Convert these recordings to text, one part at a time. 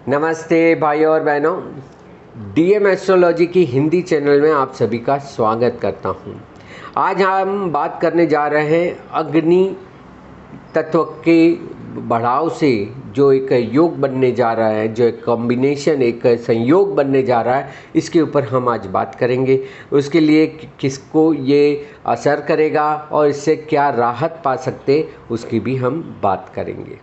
नमस्ते भाई और बहनों, डीएम एस्ट्रोलॉजी की हिंदी चैनल में आप सभी का स्वागत करता हूं। आज हम बात करने जा रहे हैं अग्नि तत्व के बढ़ाव से जो एक योग बनने जा रहा है, जो एक कॉम्बिनेशन, एक संयोग बनने जा रहा है, इसके ऊपर हम आज बात करेंगे। उसके लिए किसको ये असर करेगा और इससे क्या राहत पा सकते, उसकी भी हम बात करेंगे।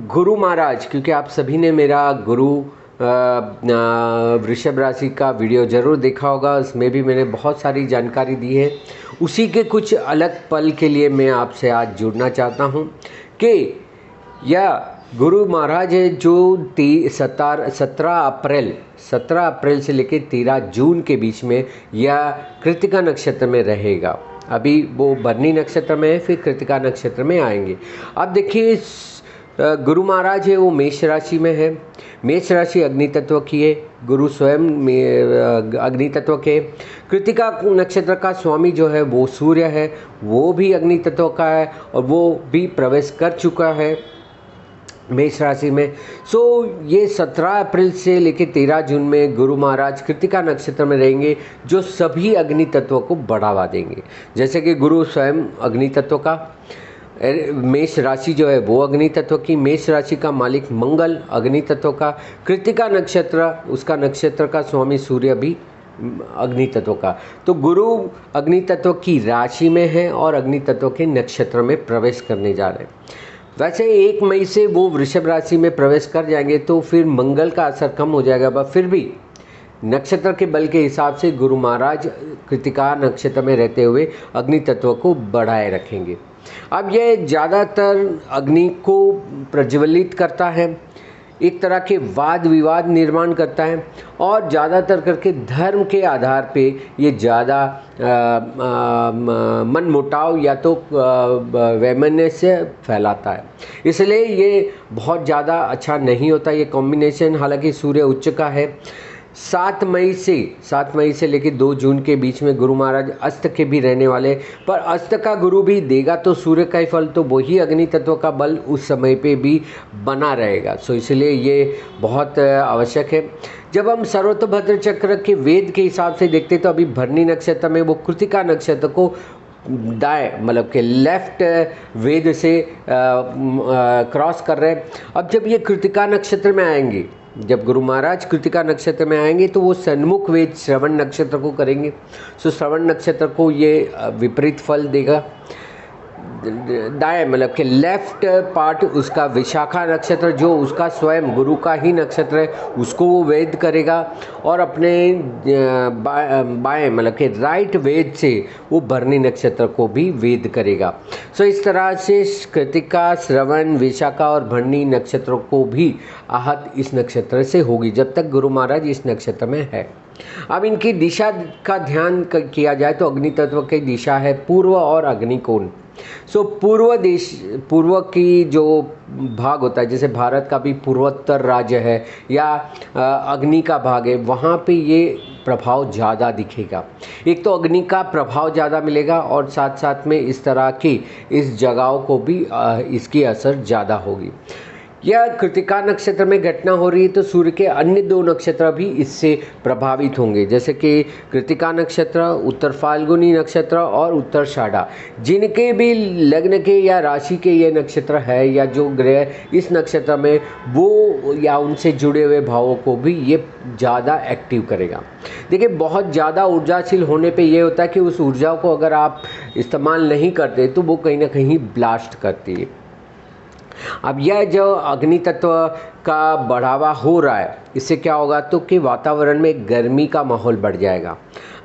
गुरु महाराज, क्योंकि आप सभी ने मेरा गुरु वृषभ राशि का वीडियो ज़रूर देखा होगा, उसमें भी मैंने बहुत सारी जानकारी दी है। उसी के कुछ अलग पल के लिए मैं आपसे आज जुड़ना चाहता हूं कि यह गुरु महाराज है जो 17 अप्रैल से लेकर 13 जून के बीच में यह कृतिका नक्षत्र में रहेगा। अभी वो भरणी नक्षत्र में है, फिर कृतिका नक्षत्र में आएंगे। अब देखिए, गुरु महाराज है वो मेष राशि में है। मेष राशि अग्नि तत्व की है, गुरु स्वयं अग्नि तत्व के। कृतिका नक्षत्र का स्वामी जो है वो सूर्य है, वो भी अग्नि तत्व का है और वो भी प्रवेश कर चुका है मेष राशि में। ये 17 अप्रैल से लेकर 13 जून में गुरु महाराज कृतिका नक्षत्र में रहेंगे, जो सभी अग्नि तत्वों को बढ़ावा देंगे। जैसे कि गुरु स्वयं अग्नि तत्व का, मेष राशि जो है वो अग्नि तत्व की, मेष राशि का मालिक मंगल अग्नि तत्व का, कृतिका नक्षत्र उसका नक्षत्र का स्वामी सूर्य भी अग्नि तत्व का। तो गुरु अग्नि तत्व की राशि में है और अग्नि तत्व के नक्षत्र में प्रवेश करने जा रहे हैं। वैसे 1 मई से वो वृषभ राशि में प्रवेश कर जाएंगे, तो फिर मंगल का असर कम हो जाएगा, पर फिर भी नक्षत्र के बल के हिसाब से गुरु महाराज कृतिका नक्षत्र में रहते हुए अग्नि तत्व को बढ़ाए रखेंगे। अब यह ज़्यादातर अग्नि को प्रज्वलित करता है, एक तरह के वाद विवाद निर्माण करता है और ज़्यादातर करके धर्म के आधार पे ये ज़्यादा मनमुटाव या तो वैमनस्य फैलाता है। इसलिए ये बहुत ज़्यादा अच्छा नहीं होता ये कॉम्बिनेशन। हालांकि सूर्य उच्च का है। 7 मई से लेकर 2 जून के बीच में गुरु महाराज अस्त के भी रहने वाले, पर अस्त का गुरु भी देगा तो सूर्य का ही फल, तो वही अग्नि तत्व का बल उस समय पे भी बना रहेगा। इसलिए ये बहुत आवश्यक है। जब हम सर्वतोभद्र चक्र के वेद के हिसाब से देखते तो अभी भरणी नक्षत्र में वो कृतिका नक्षत्र को दाएं मतलब के लेफ्ट वेद से क्रॉस कर रहे हैं। अब जब ये कृतिका नक्षत्र में आएंगे, जब गुरु महाराज कृतिका नक्षत्र में आएंगे तो वो सन्मुख वेद श्रवण नक्षत्र को करेंगे। श्रवण नक्षत्र को ये विपरीत फल देगा। दाएं मतलब के लेफ्ट पार्ट उसका विशाखा नक्षत्र, जो उसका स्वयं गुरु का ही नक्षत्र है, उसको वो वेद करेगा और अपने बाएं मतलब के राइट वेद से वो भरणी नक्षत्र को भी वेद करेगा। इस तरह से कृतिका, श्रवण, विशाखा और भरणी नक्षत्रों को भी आहत इस नक्षत्र से होगी जब तक गुरु महाराज इस नक्षत्र में है। अब इनकी दिशा का ध्यान किया जाए तो अग्नि तत्व की दिशा है पूर्व और अग्निकोण। पूर्व की जो भाग होता है, जैसे भारत का भी पूर्वोत्तर राज्य है या अग्नि का भाग है, वहाँ पे ये प्रभाव ज़्यादा दिखेगा। एक तो अग्नि का प्रभाव ज़्यादा मिलेगा और साथ साथ में इस तरह की इस जगहों को भी इसकी असर ज़्यादा होगी। यह कृतिका नक्षत्र में घटना हो रही है तो सूर्य के अन्य 2 नक्षत्र भी इससे प्रभावित होंगे, जैसे कि कृतिका नक्षत्र, उत्तर फाल्गुनी नक्षत्र और उत्तराषाढ़ा। जिनके भी लग्न के या राशि के ये नक्षत्र है या जो ग्रह इस नक्षत्र में, वो या उनसे जुड़े हुए भावों को भी ये ज़्यादा एक्टिव करेगा। देखिए, बहुत ज़्यादा ऊर्जाशील होने पे ये होता है कि उस ऊर्जा को अगर आप इस्तेमाल नहीं करते तो वो कहीं ना कहीं ब्लास्ट करती है। अब यह जो अग्नि तत्व का बढ़ावा हो रहा है, इससे क्या होगा तो कि वातावरण में गर्मी का माहौल बढ़ जाएगा।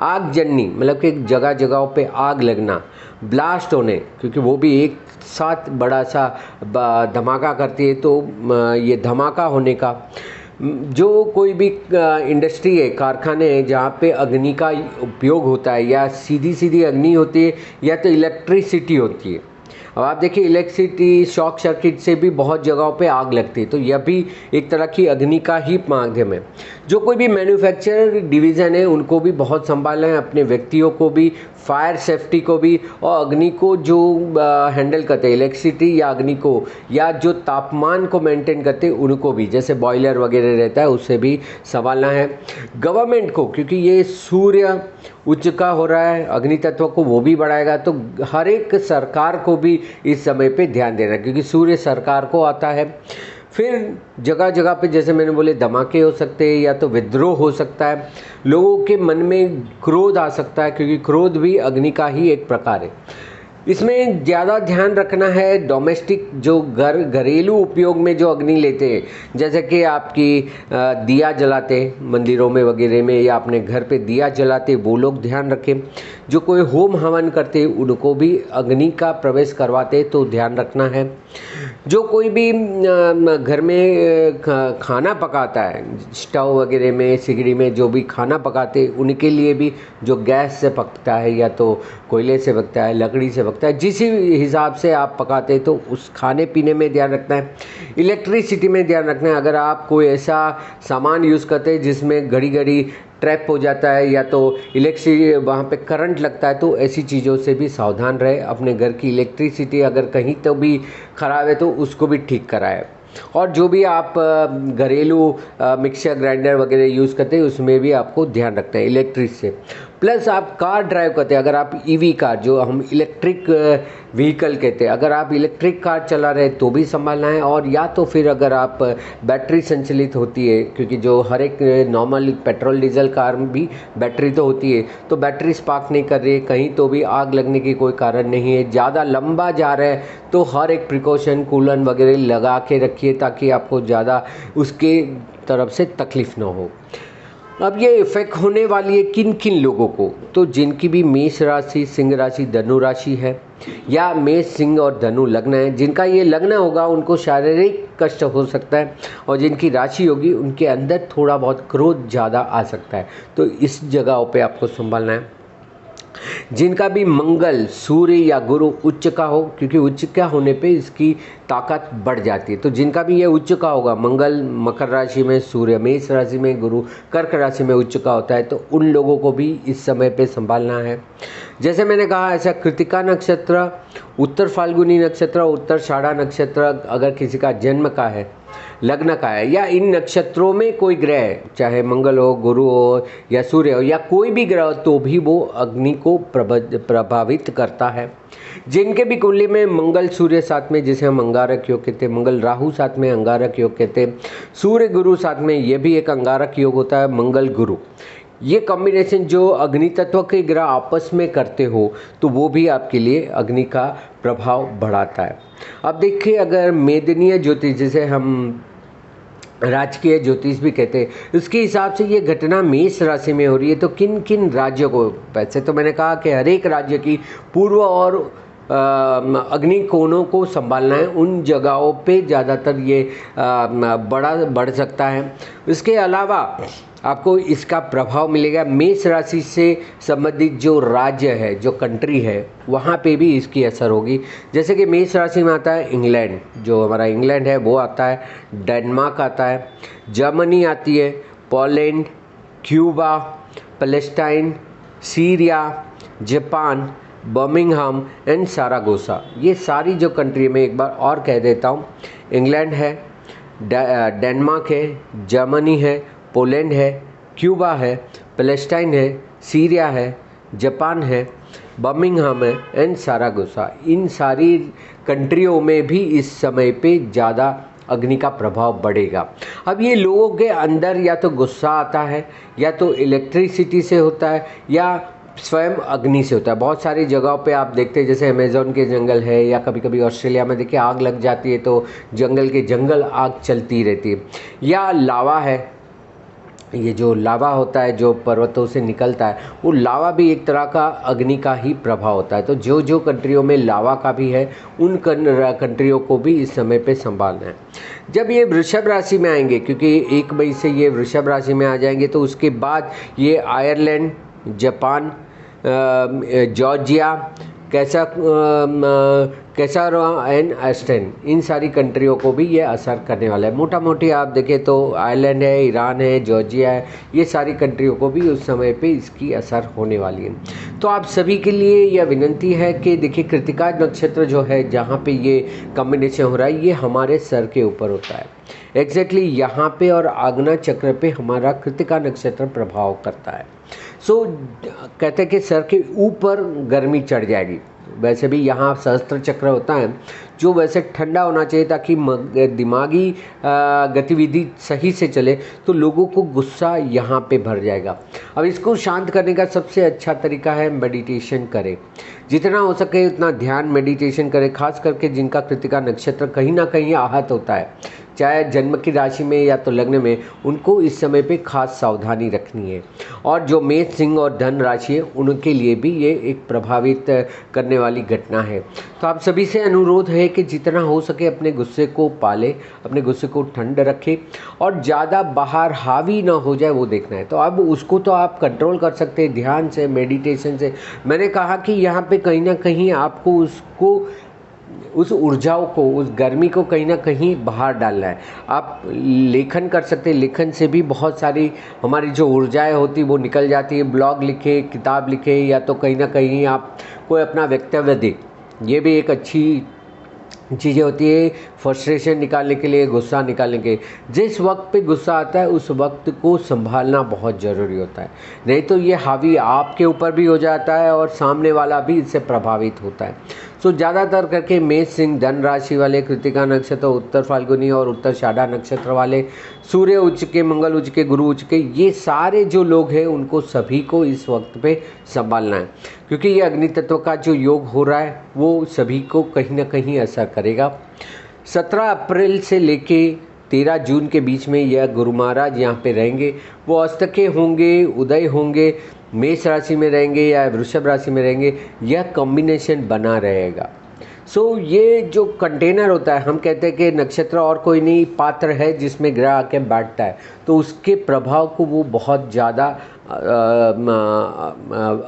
आगजनी मतलब कि जगह जगहों पे आग लगना, ब्लास्ट होने, क्योंकि वो भी एक साथ बड़ा सा धमाका करती है, तो ये धमाका होने का, जो कोई भी इंडस्ट्री है, कारखाने हैं जहाँ पे अग्नि का उपयोग होता है, या सीधी सीधी अग्नि होती है या तो इलेक्ट्रिसिटी होती है। अब आप देखिए, इलेक्ट्रिसिटी शॉर्ट सर्किट से भी बहुत जगहों पे आग लगती है, तो यह भी एक तरह की अग्नि का ही माध्यम है। जो कोई भी मैन्युफैक्चर डिवीज़न है उनको भी बहुत संभालना है, अपने व्यक्तियों को भी, फायर सेफ्टी को भी, और अग्नि को जो हैंडल करते हैं, इलेक्ट्रिसिटी या अग्नि को, या जो तापमान को मेंटेन करते हैं उनको भी, जैसे बॉयलर वगैरह रहता है उससे भी संभालना है। गवर्नमेंट को, क्योंकि ये सूर्य उच्च का हो रहा है, अग्नि तत्व को वो भी बढ़ाएगा, तो हर एक सरकार को भी इस समय पे ध्यान देना है, क्योंकि सूर्य सरकार को आता है। फिर जगह जगह पे जैसे मैंने बोले धमाके हो सकते हैं, या तो विद्रोह हो सकता है, लोगों के मन में क्रोध आ सकता है, क्योंकि क्रोध भी अग्नि का ही एक प्रकार है। इसमें ज़्यादा ध्यान रखना है डोमेस्टिक, जो घरेलू उपयोग में जो अग्नि लेते हैं, जैसे कि आपकी दिया जलाते मंदिरों में वगैरह में, या अपने घर पे दिया जलाते, वो लोग ध्यान रखें। जो कोई होम हवन करते उनको भी अग्नि का प्रवेश करवाते तो ध्यान रखना है। जो कोई भी घर में खाना पकाता है, स्टोव वगैरह में, सिगड़ी में जो भी खाना पकाते उनके लिए भी, जो गैस से पकता है या तो कोयले से पकता है, लकड़ी से पकता है, जिस हिसाब से आप पकाते तो उस खाने पीने में ध्यान रखना है। इलेक्ट्रिसिटी में ध्यान रखना है, अगर आप कोई ऐसा सामान यूज़ करते हैं जिसमें घड़ी घड़ी ट्रैप हो जाता है या तो इलेक्ट्रिसिटी वहाँ पे करंट लगता है, तो ऐसी चीज़ों से भी सावधान रहे। अपने घर की इलेक्ट्रिसिटी अगर कहीं तो भी ख़राब है तो उसको भी ठीक कराए। और जो भी आप घरेलू मिक्सर ग्राइंडर वगैरह यूज़ करते हैं उसमें भी आपको ध्यान रखना है इलेक्ट्रिक से। प्लस आप कार ड्राइव करते हैं, अगर आप ईवी कार, जो हम इलेक्ट्रिक व्हीकल कहते हैं, अगर आप इलेक्ट्रिक कार चला रहे तो भी संभालना है। और या तो फिर अगर आप बैटरी संचालित होती है, क्योंकि जो हर एक नॉर्मल पेट्रोल डीजल कार में भी बैटरी तो होती है, तो बैटरी स्पार्क नहीं कर रही है, कहीं तो भी आग लगने की कोई कारण नहीं है, ज़्यादा लंबा जा रहा है तो हर एक प्रिकॉशन कूलन वगैरह लगा के रखिए ताकि आपको ज़्यादा उसके तरफ से तकलीफ़ ना हो। अब ये इफेक्ट होने वाली है किन किन लोगों को, तो जिनकी भी मेष राशि, सिंह राशि, धनु राशि है, या मेष, सिंह और धनु लग्न है, जिनका ये लग्न होगा उनको शारीरिक कष्ट हो सकता है, और जिनकी राशि होगी उनके अंदर थोड़ा बहुत क्रोध ज़्यादा आ सकता है, तो इस जगहों पे आपको संभालना है। जिनका भी मंगल, सूर्य या गुरु उच्च का हो, क्योंकि उच्च का होने पे इसकी ताकत बढ़ जाती है, तो जिनका भी ये उच्च का होगा, मंगल मकर राशि में, सूर्य मेष राशि में, गुरु कर्क राशि में उच्च का होता है, तो उन लोगों को भी इस समय पे संभालना है। जैसे मैंने कहा, ऐसा कृतिका नक्षत्र, उत्तर फाल्गुनी नक्षत्र, उत्तराषाढ़ा नक्षत्र अगर किसी का जन्म का है, लग्न का है, या इन नक्षत्रों में कोई ग्रह है, चाहे मंगल हो, गुरु हो या सूर्य हो, या कोई भी ग्रह हो, तो भी वो अग्नि को प्रभावित करता है। जिनके भी कुंडली में मंगल सूर्य साथ में, जिसे हम अंगारक योग कहते हैं, मंगल राहु साथ में अंगारक योग कहते हैं, सूर्य गुरु साथ में, ये भी एक अंगारक योग होता है, मंगल गुरु। ये कॉम्बिनेशन जो अग्नि तत्व के ग्रह आपस में करते हो तो वो भी आपके लिए अग्नि का प्रभाव बढ़ाता है। अब देखिए, अगर मेदनीय ज्योतिष, जिसे हम राजकीय ज्योतिष भी कहते हैं, उसके हिसाब से ये घटना मेष राशि में हो रही है, तो किन किन राज्यों को, वैसे तो मैंने कहा कि हर एक राज्य की पूर्व और अग्नि कोणों को संभालना है, उन जगहों पे ज़्यादातर ये बढ़ सकता है। इसके अलावा आपको इसका प्रभाव मिलेगा मेष राशि से संबंधित जो राज्य है, जो कंट्री है, वहाँ पे भी इसकी असर होगी। जैसे कि मेष राशि में आता है इंग्लैंड, जो हमारा इंग्लैंड है वो आता है, डेनमार्क आता है, जर्मनी आती है, Poland, Cuba, Palestine, Syria, Japan, Birmingham and Zaragoza. ये सारी जो कंट्री में एक बार और कह देता हूँ, इंग्लैंड है, डेनमार्क है, जर्मनी है, पोलैंड है, क्यूबा है, पैलेस्टाइन है, सीरिया है, जापान है, बर्मिंघम है एंड सारागोसा। इन सारी कंट्रियों में भी इस समय पे ज़्यादा अग्नि का प्रभाव बढ़ेगा। अब ये लोगों के अंदर या तो गुस्सा आता है, या तो इलेक्ट्रिसिटी से होता है, या स्वयं अग्नि से होता है। बहुत सारी जगहों पे आप देखते हैं, जैसे अमेज़न के जंगल है, या कभी कभी ऑस्ट्रेलिया में देखिए आग लग जाती है तो जंगल के जंगल आग चलती रहती है। या लावा है, ये जो लावा होता है जो पर्वतों से निकलता है, वो लावा भी एक तरह का अग्नि का ही प्रभाव होता है। तो जो जो कंट्रियों में लावा का भी है, उन कंट्रियों को भी इस समय पे संभालना है। जब ये वृषभ राशि में आएंगे, क्योंकि 1 मई से ये वृषभ राशि में आ जाएंगे, तो उसके बाद ये आयरलैंड, जापान, जॉर्जिया, कैसार एंड एस्टन, इन सारी कंट्रियों को भी ये असर करने वाला है। मोटा मोटी आप देखें तो आयरलैंड है, ईरान है, जॉर्जिया है, ये सारी कंट्रियों को भी उस समय पे इसकी असर होने वाली है। तो आप सभी के लिए यह विनंती है कि देखिए कृत्तिका नक्षत्र जो है, जहाँ पे ये कॉम्बिनेशन हो रहा है, ये हमारे सर के ऊपर होता है एग्जैक्टली यहाँ पे, और आग्नेय चक्र पे हमारा कृत्तिका नक्षत्र प्रभाव करता है। कहते हैं कि सर के ऊपर गर्मी चढ़ जाएगी। वैसे भी यहाँ सहस्त्र चक्र होता है जो वैसे ठंडा होना चाहिए ताकि दिमागी गतिविधि सही से चले, तो लोगों को गुस्सा यहाँ पे भर जाएगा। अब इसको शांत करने का सबसे अच्छा तरीका है मेडिटेशन करें, जितना हो सके उतना ध्यान मेडिटेशन करें। खास करके जिनका कृत्तिका नक्षत्र कहीं ना कहीं आहत होता है, चाहे जन्म की राशि में या तो लग्न में, उनको इस समय पे खास सावधानी रखनी है। और जो मेष, सिंह और धन राशि है, उनके लिए भी ये एक प्रभावित करने वाली घटना है। तो आप सभी से अनुरोध है कि जितना हो सके अपने गुस्से को पाले, अपने गुस्से को ठंड रखें और ज़्यादा बाहर हावी ना हो जाए वो देखना है। तो अब उसको तो आप कंट्रोल कर सकते हैं ध्यान से, मेडिटेशन से। मैंने कहा कि यहाँ पे कहीं ना कहीं आपको उस ऊर्जाओं को, उस गर्मी को कहीं ना कहीं बाहर डालना है। आप लेखन कर सकते हैं, लेखन से भी बहुत सारी हमारी जो ऊर्जाएं होती वो निकल जाती है। ब्लॉग लिखे, किताब लिखे, या तो कहीं ना कहीं आप कोई अपना वक्तव्य दें, ये भी एक अच्छी चीज़ें होती है फ्रस्ट्रेशन निकालने के लिए, गुस्सा निकालने के। जिस वक्त पे गुस्सा आता है उस वक्त को संभालना बहुत ज़रूरी होता है, नहीं तो ये हावी आपके ऊपर भी हो जाता है और सामने वाला भी इससे प्रभावित होता है। सो ज़्यादातर करके मेष, सिंह, धन राशि वाले, कृत्तिका नक्षत्र, उत्तर फाल्गुनी और उत्तराषाढ़ा नक्षत्र वाले, सूर्य उच्च के, मंगल उच्च के, गुरु उच्च के, ये सारे जो लोग हैं उनको सभी को इस वक्त पे संभालना है, क्योंकि ये अग्नि तत्व का जो योग हो रहा है वो सभी को कहीं ना कहीं असर करेगा। 17 अप्रैल से लेके 13 जून के बीच में यह गुरु महाराज यहाँ पे रहेंगे। वो अस्त के होंगे, उदय होंगे, मेष राशि में रहेंगे या वृषभ राशि में रहेंगे, यह कॉम्बिनेशन बना रहेगा। ये जो कंटेनर होता है, हम कहते हैं कि नक्षत्र और कोई नहीं, पात्र है जिसमें ग्रह आके बैठता है, तो उसके प्रभाव को वो बहुत ज़्यादा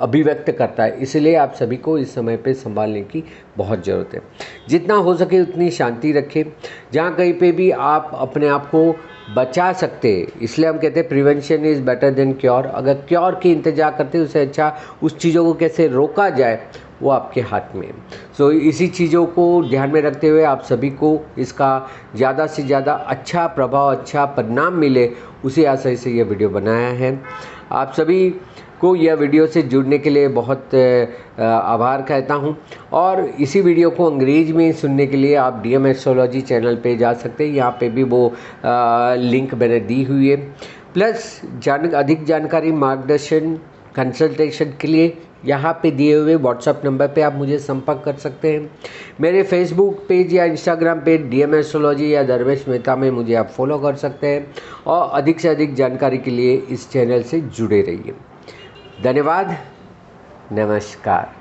अभिव्यक्त करता है। इसलिए आप सभी को इस समय पे संभालने की बहुत ज़रूरत है। जितना हो सके उतनी शांति रखें। जहाँ कहीं पे भी आप अपने आप को बचा सकते हैं, इसलिए हम कहते हैं prevention is better than cure. अगर क्योर की इंतजार करते हैं, उससे अच्छा उस चीज़ों को कैसे रोका जाए वो आपके हाथ में है। इसी चीज़ों को ध्यान में रखते हुए आप सभी को इसका ज़्यादा से ज़्यादा अच्छा प्रभाव, अच्छा परिणाम मिले, उसी आशय से यह वीडियो बनाया है। आप सभी को यह वीडियो से जुड़ने के लिए बहुत आभार कहता हूं। और इसी वीडियो को अंग्रेज़ी में सुनने के लिए आप DM एस्ट्रोलॉजी चैनल पे जा सकते हैं, यहाँ पे भी वो लिंक मैंने दी हुई है। प्लस अधिक जानकारी, मार्गदर्शन, कंसल्टेशन के लिए यहाँ पे दिए हुए व्हाट्सएप नंबर पे आप मुझे संपर्क कर सकते हैं। मेरे फेसबुक पेज या इंस्टाग्राम पेज DM एस्ट्रोलॉजी या धर्मेश मेहता में मुझे आप फॉलो कर सकते हैं। और अधिक से अधिक जानकारी के लिए इस चैनल से जुड़े रहिए। धन्यवाद, नमस्कार।